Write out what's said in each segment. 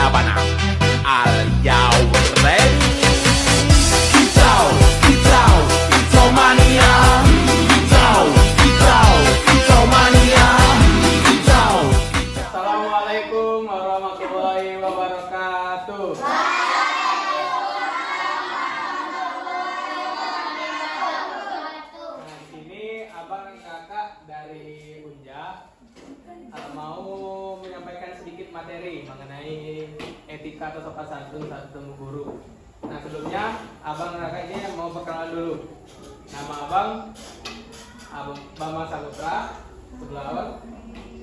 Sabana. Are you ready? Kicau, kicau, kicau mania. Kicau, kicau, kicau mania. Kicau. Assalamualaikum warahmatullahi wabarakatuh. Nah, di sini abang dan kakak dari Unja mau menyampaikan sedikit materi mengenai etika atau sopan santun saat bertemu guru. Nah, sebelumnya abang dan kakak ini mau perkenalan dulu. Nama abang Bambang Saputra. Sebelah abang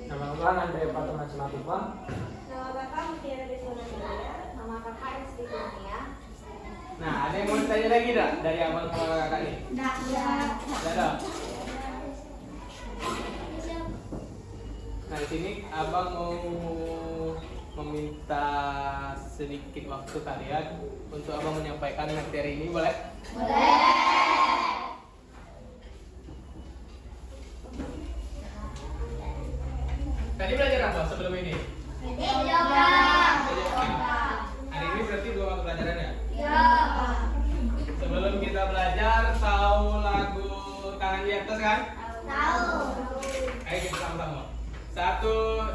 Nama abang Andre Fatma Simatupang. Nama bapak Mutiara Desmond Jaya, nama kakak Rizky Kurnia. Nah, ada yang mau ditanya lagi dah dari abang sama kakak nih? Dah. Ada. Nah, di sini abang mau meminta sedikit waktu kalian untuk abang menyampaikan materi ini, boleh? Tadi belajar apa sebelum ini? Hari ini berarti 2 mata pelajaran ya? Sebelum kita belajar, tahu lagu Tangan di Atas kan? Ayo kita sama-sama. 1,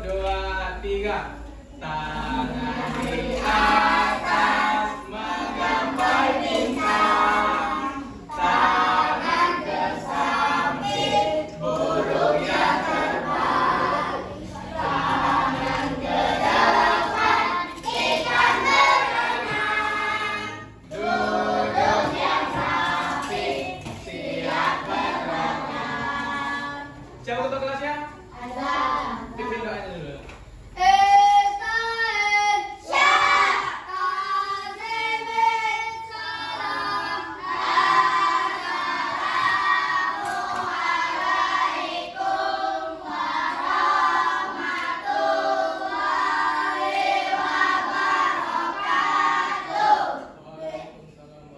2, 3. Tangan di atas menggapai bintang. Tangan ke samping burung yang terbang. Tangan ke depan ikan berenang. Duduk yang rapi siap berenang. Siapa ketua kelasnya? Pimpin doanya dulu. Waalaikumsalam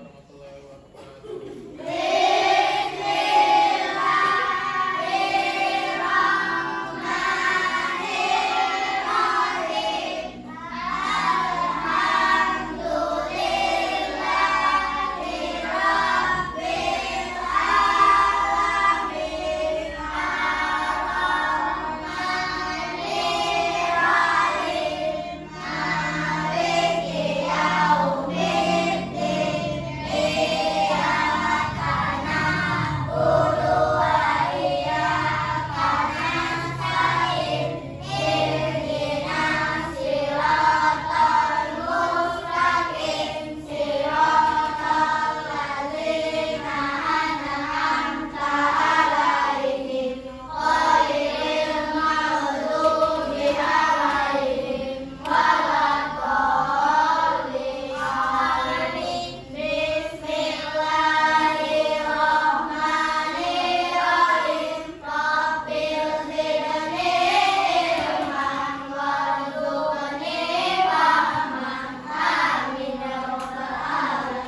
warahmatullahi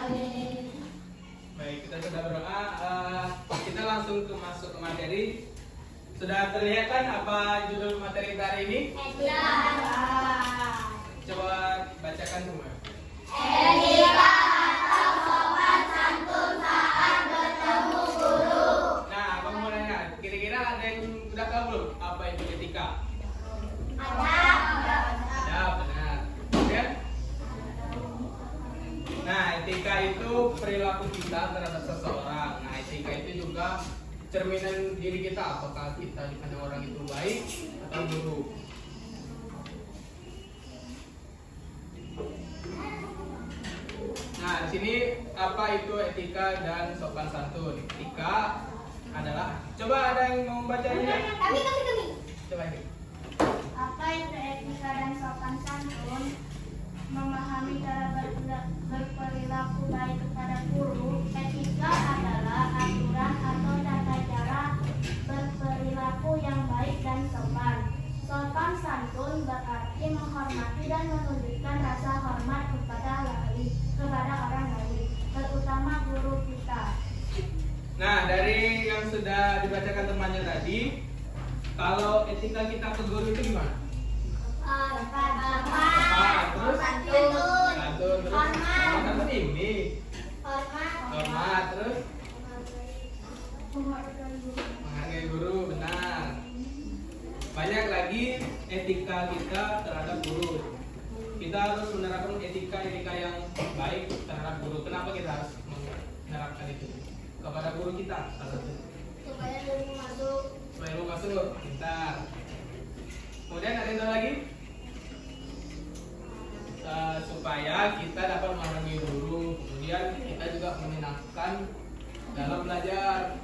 wabarakatuh. Baik, kita sudah berdoa. Kita langsung masuk ke materi. Sudah terlihat kan apa judul materi kita hari ini? Coba bacakan semua. Nah, abang mau nanya, kira-kira ada yang udah tahu belum apa itu etika? Ada, benar. Kemudian, nah, etika itu perilaku kita terhadap seseorang. Nah, etika itu juga cerminan diri kita, apakah kita dipandang orang itu baik atau buruk. Nah, di sini apa itu etika dan sopan santun? Etika adalah, coba ada yang mau baca ini ya? Kami. Coba ini. Apa itu etika dan sopan santun? Memahami cara berperilaku baik kepada guru. Etika adalah aturan atau tata cara berperilaku yang baik dan sopan. Sopan santun berarti menghormati dan menunjukkan rasa hormat kepada orang lain, terutama guru kita. Nah, dari yang sudah dibacakan temannya tadi, kalau etika kita ke guru itu gimana? Sopan. Terus etika terhadap guru. Kita harus menerapkan etika yang baik terhadap guru. Kenapa kita harus menerapkan itu kepada guru kita? Salah satu. Supaya ilmu masuk. Supaya ilmu masuk, pintar. Kemudian ada yang tahu lagi? Supaya kita dapat memahami guru. Kemudian kita juga menyenangkan dalam belajar.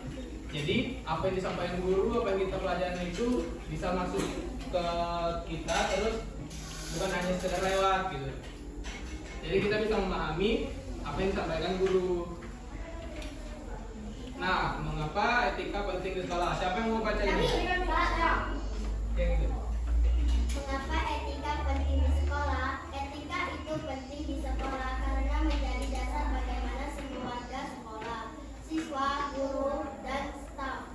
Jadi apa yang disampaikan guru, apa yang kita pelajari itu bisa masuk ke kita terus, bukan hanya sekedar lewat gitu. Jadi kita bisa memahami apa yang disampaikan guru. Nah, mengapa etika penting di sekolah? Siapa yang mau baca ini? Oke, gitu. Mengapa etika penting di sekolah? Etika itu penting di sekolah karena menjadi dasar bagaimana semua warga sekolah, siswa, guru, dan staf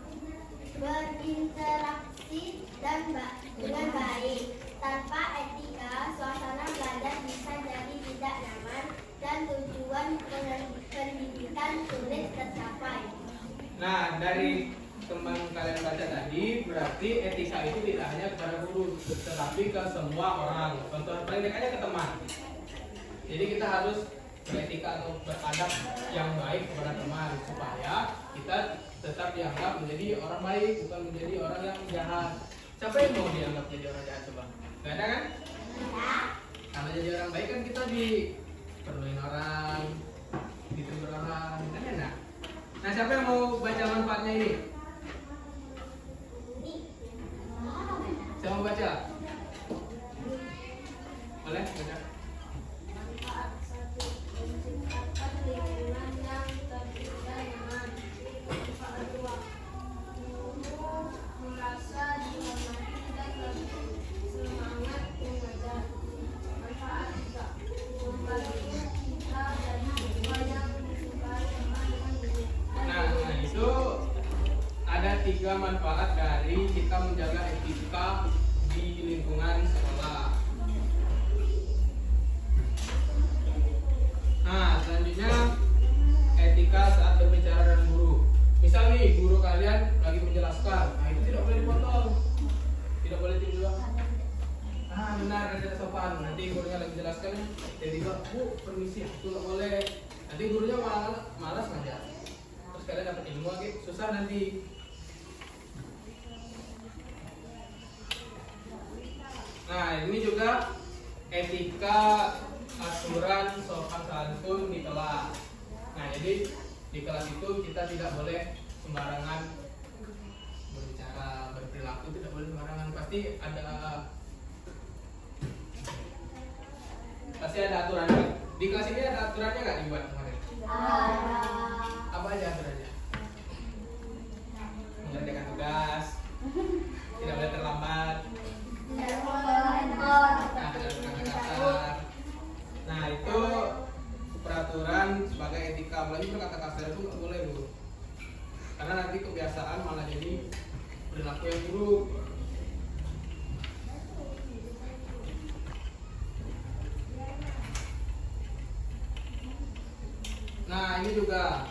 berinteraksi dengan baik. Tanpa etika, suasana belajar bisa jadi tidak nyaman dan tujuan pendidikan sulit tercapai. Nah, dari teman kalian baca tadi, berarti etika itu tidak hanya kepada guru, tetapi ke semua orang. Contoh paling dekat aja ke teman. Jadi kita harus beretika atau beradab yang baik kepada teman supaya kita tetap dianggap menjadi orang baik, bukan menjadi orang yang jahat. Siapa yang mau dianggap jadi orang jahat coba? Gak ada kan? Kalau jadi orang baik kan kita diperluin orang, ditegur orang, kan enak. Nah, siapa yang mau baca manfaatnya ini? Saya mau baca. Boleh baca? Manfaat 1. Menciptakan lingkungan yang terbuka nyaman. Manfaat 2. Guru merasa dihormati dan lebih semangat mengajar. Manfaat 3. Membantu kita jadi siswa yang disukai teman-teman guru. Nah, itu ada 3 manfaat dari kita menjaga etika di lingkungan sekolah. Nah, selanjutnya etika saat berbicara dengan guru. Misal nih, guru kalian lagi menjelaskan, nah itu tidak boleh dipotong, tidak boleh tiba-tiba. Ah, benar, ada tidak sopan. Nanti gurunya lagi menjelaskan, tiba-tiba, Bu, permisi, itu nggak boleh. Nanti gurunya malas ngajar. Terus kalian dapat ilmu lagi, susah nanti. Nah, ini juga etika aturan sopan santun di kelas. Nah, jadi di kelas itu kita tidak boleh sembarangan berbicara, berperilaku tidak boleh sembarangan. Pasti ada aturannya. Di kelas ini ada aturannya nggak dibuat kemarin? Apa aja aturannya? Mengerjakan tugas, tidak boleh terlambat. Nah, nah, itu peraturan sebagai etika. Apalagi berkata kasar itu nggak boleh, Bu. Karena nanti kebiasaan malah jadi perilaku yang buruk. Nah, ini juga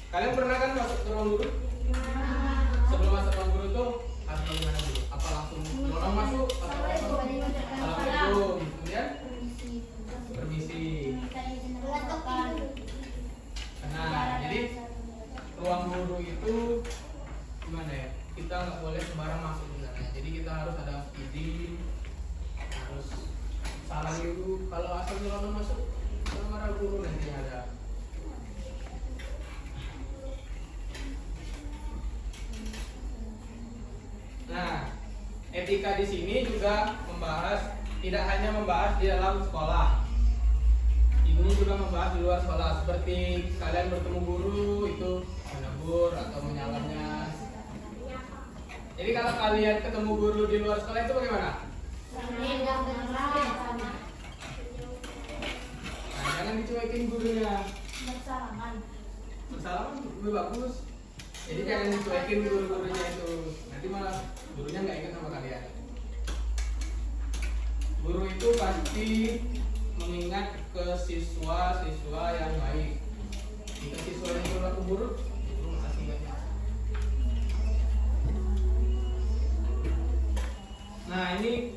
kalian pernah kan masuk ke ruang guru? Sebelum masuk ruang guru tuh harus bagaimana dulu? Apa langsung orang masuk atau apa? Assalamualaikum. Kemudian permisi. Nah, jadi ruang guru itu gimana ya? Kita nggak boleh sembarang masuk sebenarnya. Jadi kita harus ada izin, harus salam dulu. Kalau asal nyelonong masuk, marah guru nanti ada. Nah, etika di sini juga tidak hanya membahas di dalam sekolah. Ini juga membahas di luar sekolah, seperti kalian bertemu guru itu menegur atau menyalamnya. Jadi kalau kalian ketemu guru di luar sekolah itu bagaimana? Nah, jangan dicuekin gurunya. Bersalaman lebih bagus. Jadi jangan dicuekin guru-gurunya itu. Nanti malah gurunya nggak ingat sama kalian. Guru itu pasti mengingat ke siswa-siswa yang baik. Jika siswa yang berlaku buruk, guru pasti ingatnya. Nah, ini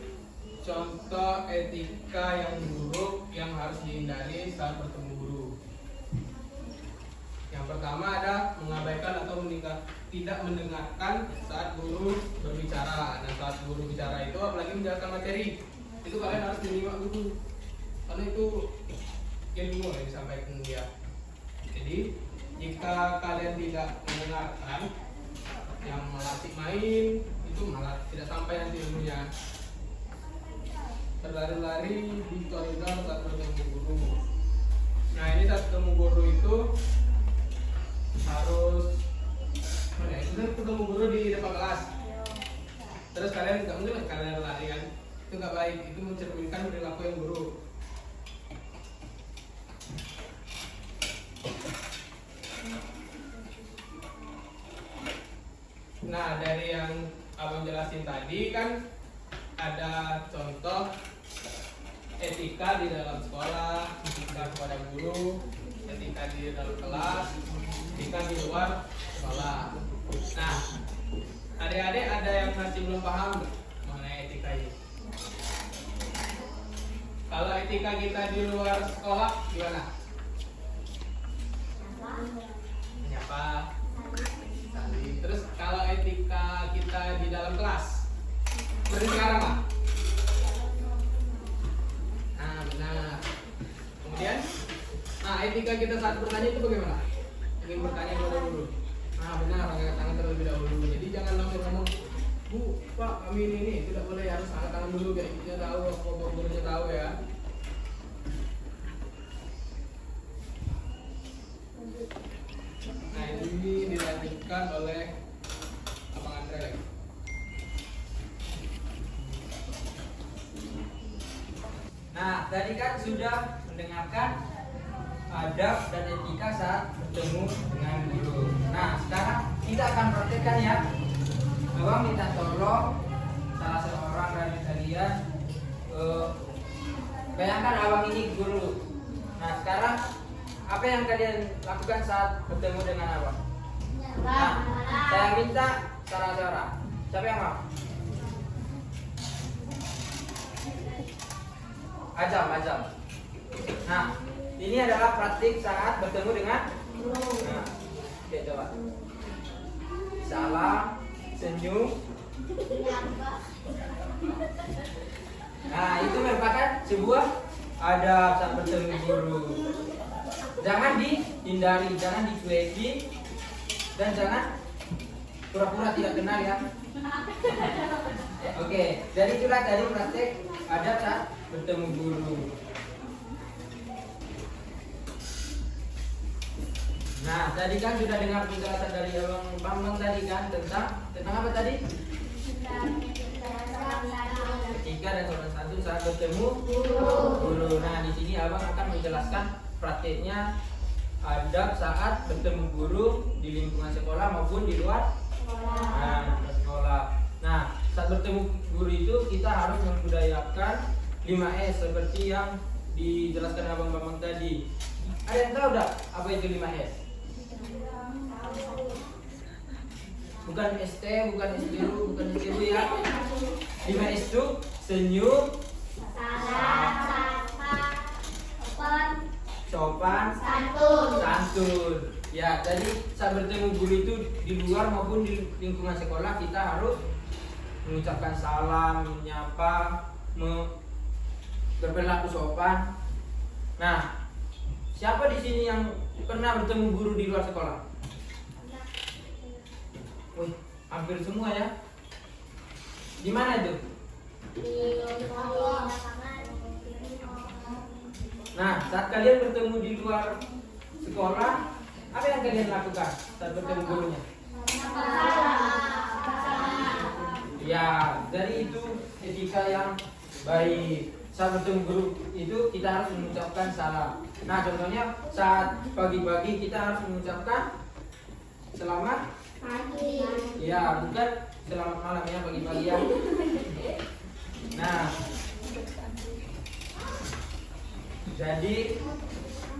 contoh etika yang buruk yang harus dihindari saat bertemu guru. Yang pertama ada mengabaikan atau tidak mendengarkan saat guru berbicara. Nah, saat guru bicara itu apalagi menjelaskan materi, itu kalian harus menyimak dulu, karena itu ilmu yang disampaikan dia. Jadi jika kalian tidak mendengarkan, yang melatih main itu malah tidak sampai nanti ilmunya. Berlari-lari di koridor saat bertemu guru. Nah, ini saat bertemu guru itu harus itu ketemu guru di depan kelas. Terus kalian nggak mungkin kalian lari kan? Itu nggak baik. Itu mencerminkan perilaku yang buruk. Nah, dari yang abang jelasin tadi kan ada contoh etika di dalam sekolah, etika kepada guru, etika di dalam kelas, etika di luar sekolah. Nah, adik-adik ada yang masih belum paham mengenai etika ini? Kalau etika kita di luar sekolah gimana? Menyapa. Terus kalau etika kita di dalam kelas, seperti sekarang Pak? Nah, benar. Kemudian, etika kita saat bertanya itu bagaimana? Ingin bertanya dulu. Nah, benar, angkat tangan terlebih dahulu. Jadi jangan langsung ngomong, Bu, Pak, kami ini tidak boleh, harus angkat tangan dulu biar kita tahu, gurunya tahu ya. Nah, ini dilanjutkan oleh Abang Andre lagi. Nah, tadi kan sudah mendengarkan adab dan etika saat bertemu dengan guru. Nah, sekarang kita akan praktekkan ya. Abang minta tolong salah seorang dari kalian, bayangkan abang ini guru. Nah, sekarang apa yang kalian lakukan saat bertemu dengan abang? Nah, saya minta salah-salah. Siapa yang mau? Ajam. Nah, ini adalah praktik saat bertemu dengan guru. Nah, oke, coba. Salam, senyum. Nah, itu merupakan sebuah adab saat bertemu guru. Jangan dihindari, jangan dicueki, dan jangan pura-pura tidak kenal ya. Oke, jadi itulah tadi praktek adab saat bertemu guru. Nah, tadi kan sudah dengar penjelasan dari Abang Bambang tadi kan tentang apa tadi? Etika dan sopan santun saat bertemu guru. Nah, di sini Abang akan menjelaskan prakteknya adab saat bertemu guru di lingkungan sekolah maupun di luar sekolah. Nah, saat bertemu guru itu kita harus membudayakan 5S seperti yang dijelaskan Abang Bambang tadi. Ada yang tahu enggak apa itu 5S? Bukan ST, bukan STU, bukan STU ya. 5S itu senyum, sopan, santun. Ya, jadi saat bertemu guru itu di luar maupun di lingkungan sekolah kita harus mengucapkan salam, menyapa, berperilaku sopan. Nah, siapa di sini yang pernah bertemu guru di luar sekolah? Wih, hampir semua ya. Di mana itu? Nah, saat kalian bertemu di luar sekolah, apa yang kalian lakukan saat bertemu gurunya? Ya, dari itu etika yang baik. Saat bertemu guru itu kita harus mengucapkan salam. Nah, contohnya saat pagi-pagi kita harus mengucapkan selamat pagi. Ya, bukan selamat malam ya, pagi-pagi ya. Nah, jadi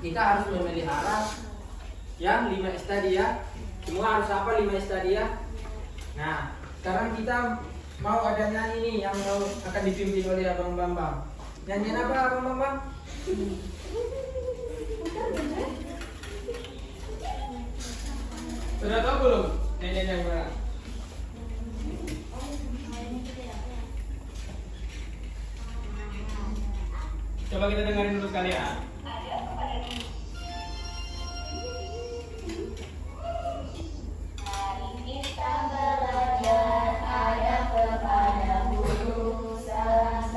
kita harus memelihara yang 5S tadi ya. Semua harus apa 5S tadi ya. Nah, sekarang kita mau ada nyanyi nih yang mau akan dipimpin oleh Abang Bambang. Nyanyian apa Abang Bambang? Sudah tahu belum? Nyanyian yang mana? Coba kita dengerin dulu sekali ya. Kita belajar ada kepada guru, saat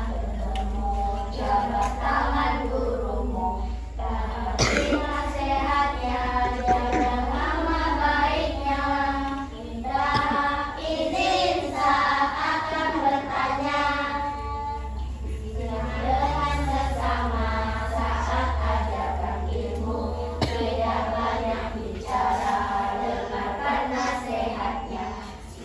bertemu jabat tangan gurumu, taati nasihatnya, jaga nama baiknya. Minta izin saat akan bertanya, dengan sesama saat ajarkan ilmu, tidak banyak bicara, dengarkan nasihatnya.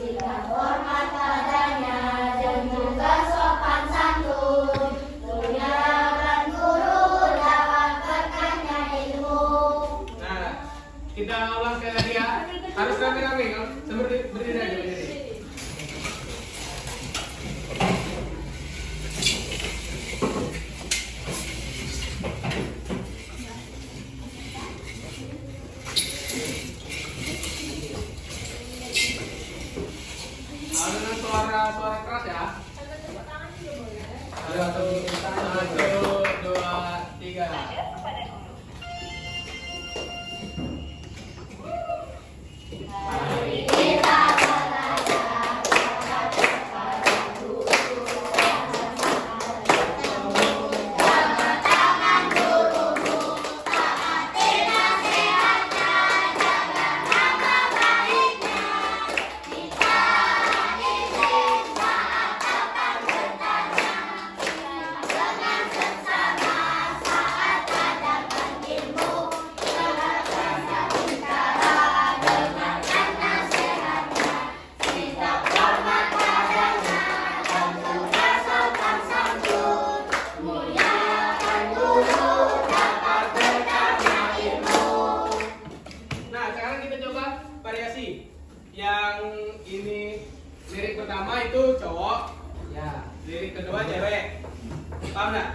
Sikap hormat padanya dan juga sopan santun, muliakan guru, dapatkannya ilmu. Nah, kita ulang sekali lagi ya. Harus rame-rame, seperti berdiri aja berdiri. Dengan suara keras ya. Satu, dua, tiga. Mari kita belajar kepada guru, jangan tangan gurumu, taati nasihatnya, jaga nama baiknya. Minta izin saat akan bertanya, dengan sesama saat ajarkan ilmu, dengarkan bicara, dengarkan nasihatnya. Sikap hormat padanya dan juga sopan santun, muliakan guru, dapat berkahnya ilmu. Nah, sekarang kita coba variasi. Yang ini lirik pertama itu cowok, Ya. lirik kedua cewek. Paham nggak?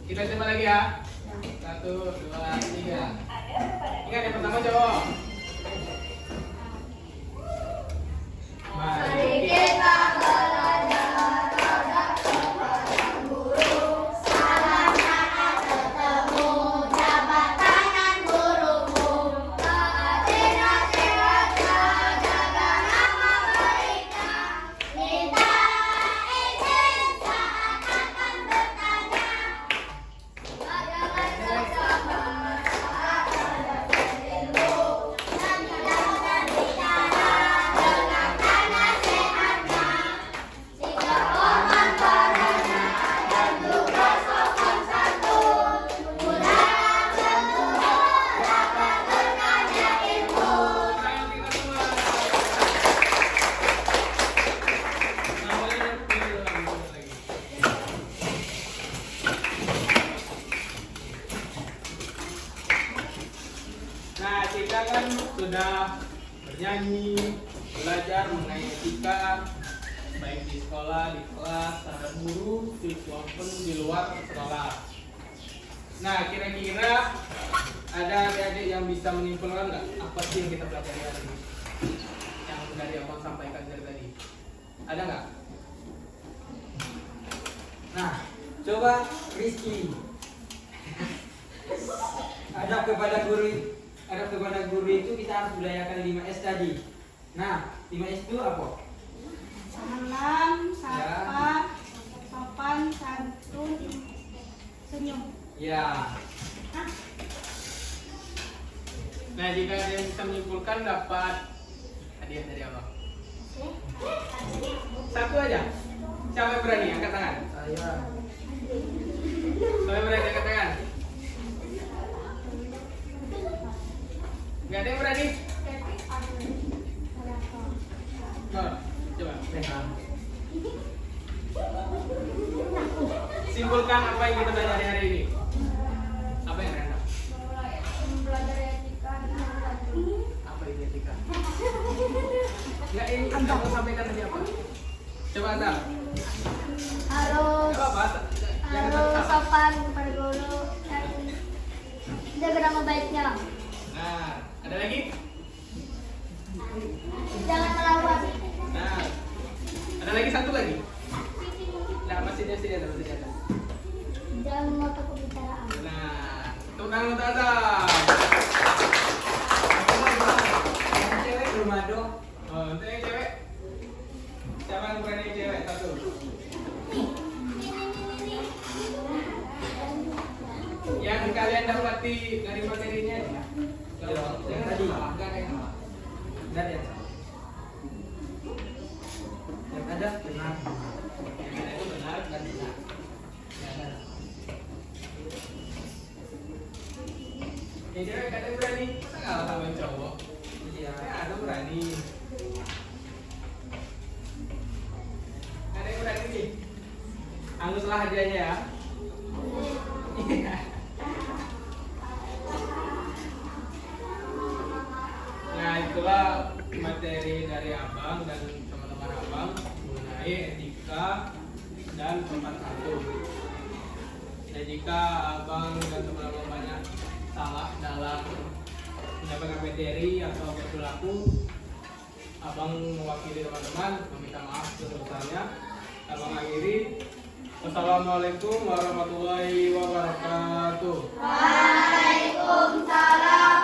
Kita coba lagi ya. Satu, dua, tiga. Ingat yang pertama cowok. Mari kita belajar ada kepada guru, salah saat bertemu jabat tangan gurumu, taati nasihatnya, jaga nama baiknya. Minta izin saat akan bertanya, dengan sesama saat ajarkan ilmu, dan jangan bicara, dengarkan nasihatnya. Sikap hormat padanya dan juga sopan santun, muliakan guru, dapat berkahnya ilmu. Sayang kita semua. Nah, boleh pilih lagi. Nah, kita kan sudah bernyanyi, belajar mengenai etika, baik di sekolah, di kelas, terhadap guru, maupun di luar sekolah. Nah, kira-kira ada adik-adik yang bisa menyimpulkan nggak apa sih yang kita pelajari hari ini? Yang dari abang sampaikan dari tadi. Ada nggak? Nah, coba Rizky. Adab kepada guru itu kita harus budayakan 5S tadi. Nah, 5S itu apa? Salam, sapa, sopan, santun, senyum. Ya. Nah, jika ada yang bisa menyimpulkan dapat hadiah dari abang. Satu aja. Siapa yang berani angkat tangan? Saya. Siapa yang berani angkat tangan? Nggak ada yang berani? Oh, coba. Simpulkan apa yang kita pelajari hari ini. Apa yang random? Belajar etika. Apa itu etika? Enggak, ini kamu sampaikan tadi apa? Coba Atta. Harus Coba apa? harus sopan kepada guru dan jaga nama baiknya. Nah, ada lagi? Jangan melawan. Nah, ada lagi satu lagi. Nah, masih ada. Jangan memotong pembicaraan. Nah, tepuk tangan untuk Atta. Yang cewek belum ada. Oh, untuk yang cewek. Siapa yang berani yang cewek? Satu. Yang kalian dapati dari materinya ya? Yang tadi. Enggak ada yang salah. Enggak ada yang salah. Yang ada benar. Yang ada itu benar dan benar. Yang ada. Yang cewek kadang berani. Masa kalah sama yang cowok? Iya. Ya, ada berani. Ada yang berani nih. Anguslah hadiahnya ya. Iya. Nah, itulah materi dari Abang dan teman-teman Abang mengenai etika dan sopan santun. Dan jika Abang dan teman-teman banyak salah dalam menyampaikan materi atau berperilaku, Abang mewakili teman-teman meminta maaf sebesar-besarnya. Abang akhiri. Wassalamualaikum warahmatullahi wabarakatuh. Waalaikumsalam